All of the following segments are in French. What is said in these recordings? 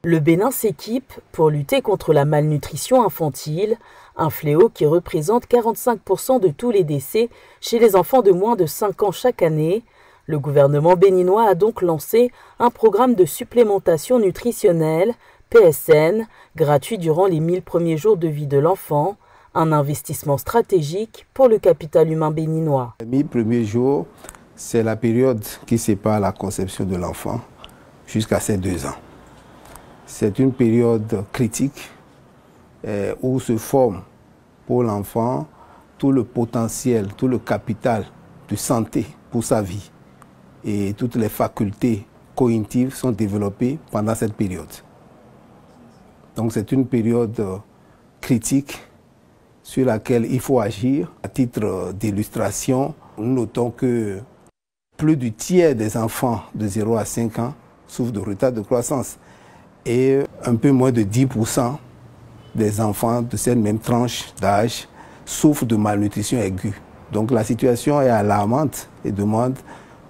Le Bénin s'équipe pour lutter contre la malnutrition infantile, un fléau qui représente 45% de tous les décès chez les enfants de moins de 5 ans chaque année. Le gouvernement béninois a donc lancé un programme de supplémentation nutritionnelle, PSN, gratuit durant les 1000 premiers jours de vie de l'enfant, un investissement stratégique pour le capital humain béninois. Les 1000 premiers jours, c'est la période qui sépare la conception de l'enfant jusqu'à ses 2 ans. C'est une période critique où se forme pour l'enfant tout le potentiel, tout le capital de santé pour sa vie. Et toutes les facultés cognitives sont développées pendant cette période. Donc c'est une période critique sur laquelle il faut agir. À titre d'illustration, nous notons que plus du tiers des enfants de 0 à 5 ans souffrent de retard de croissance. Et un peu moins de 10% des enfants de cette même tranche d'âge souffrent de malnutrition aiguë. Donc la situation est alarmante et demande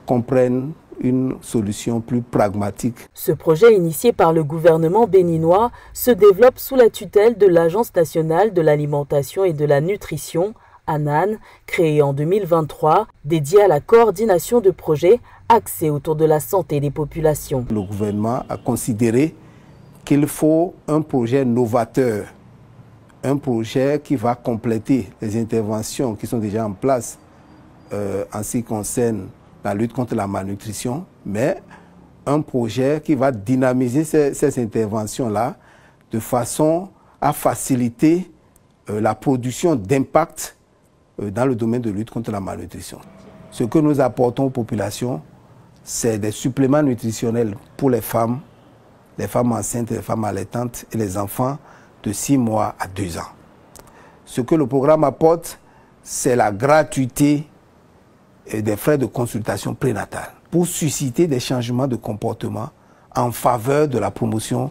qu'on prenne une solution plus pragmatique. Ce projet initié par le gouvernement béninois se développe sous la tutelle de l'Agence nationale de l'alimentation et de la nutrition, ANAN, créée en 2023, dédiée à la coordination de projets axés autour de la santé des populations. Le gouvernement a considéré qu'il faut un projet novateur, un projet qui va compléter les interventions qui sont déjà en place en ce qui concerne la lutte contre la malnutrition, mais un projet qui va dynamiser ces interventions-là de façon à faciliter la production d'impact dans le domaine de lutte contre la malnutrition. Ce que nous apportons aux populations, c'est des suppléments nutritionnels pour les femmes enceintes, les femmes allaitantes et les enfants de 6 mois à 2 ans. Ce que le programme apporte, c'est la gratuité des frais de consultation prénatale pour susciter des changements de comportement en faveur de la promotion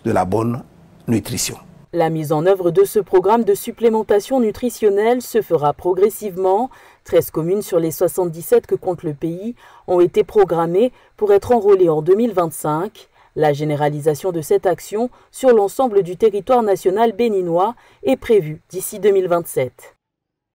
de la bonne nutrition. La mise en œuvre de ce programme de supplémentation nutritionnelle se fera progressivement. 13 communes sur les 77 que compte le pays ont été programmées pour être enrôlées en 2025. La généralisation de cette action sur l'ensemble du territoire national béninois est prévue d'ici 2027.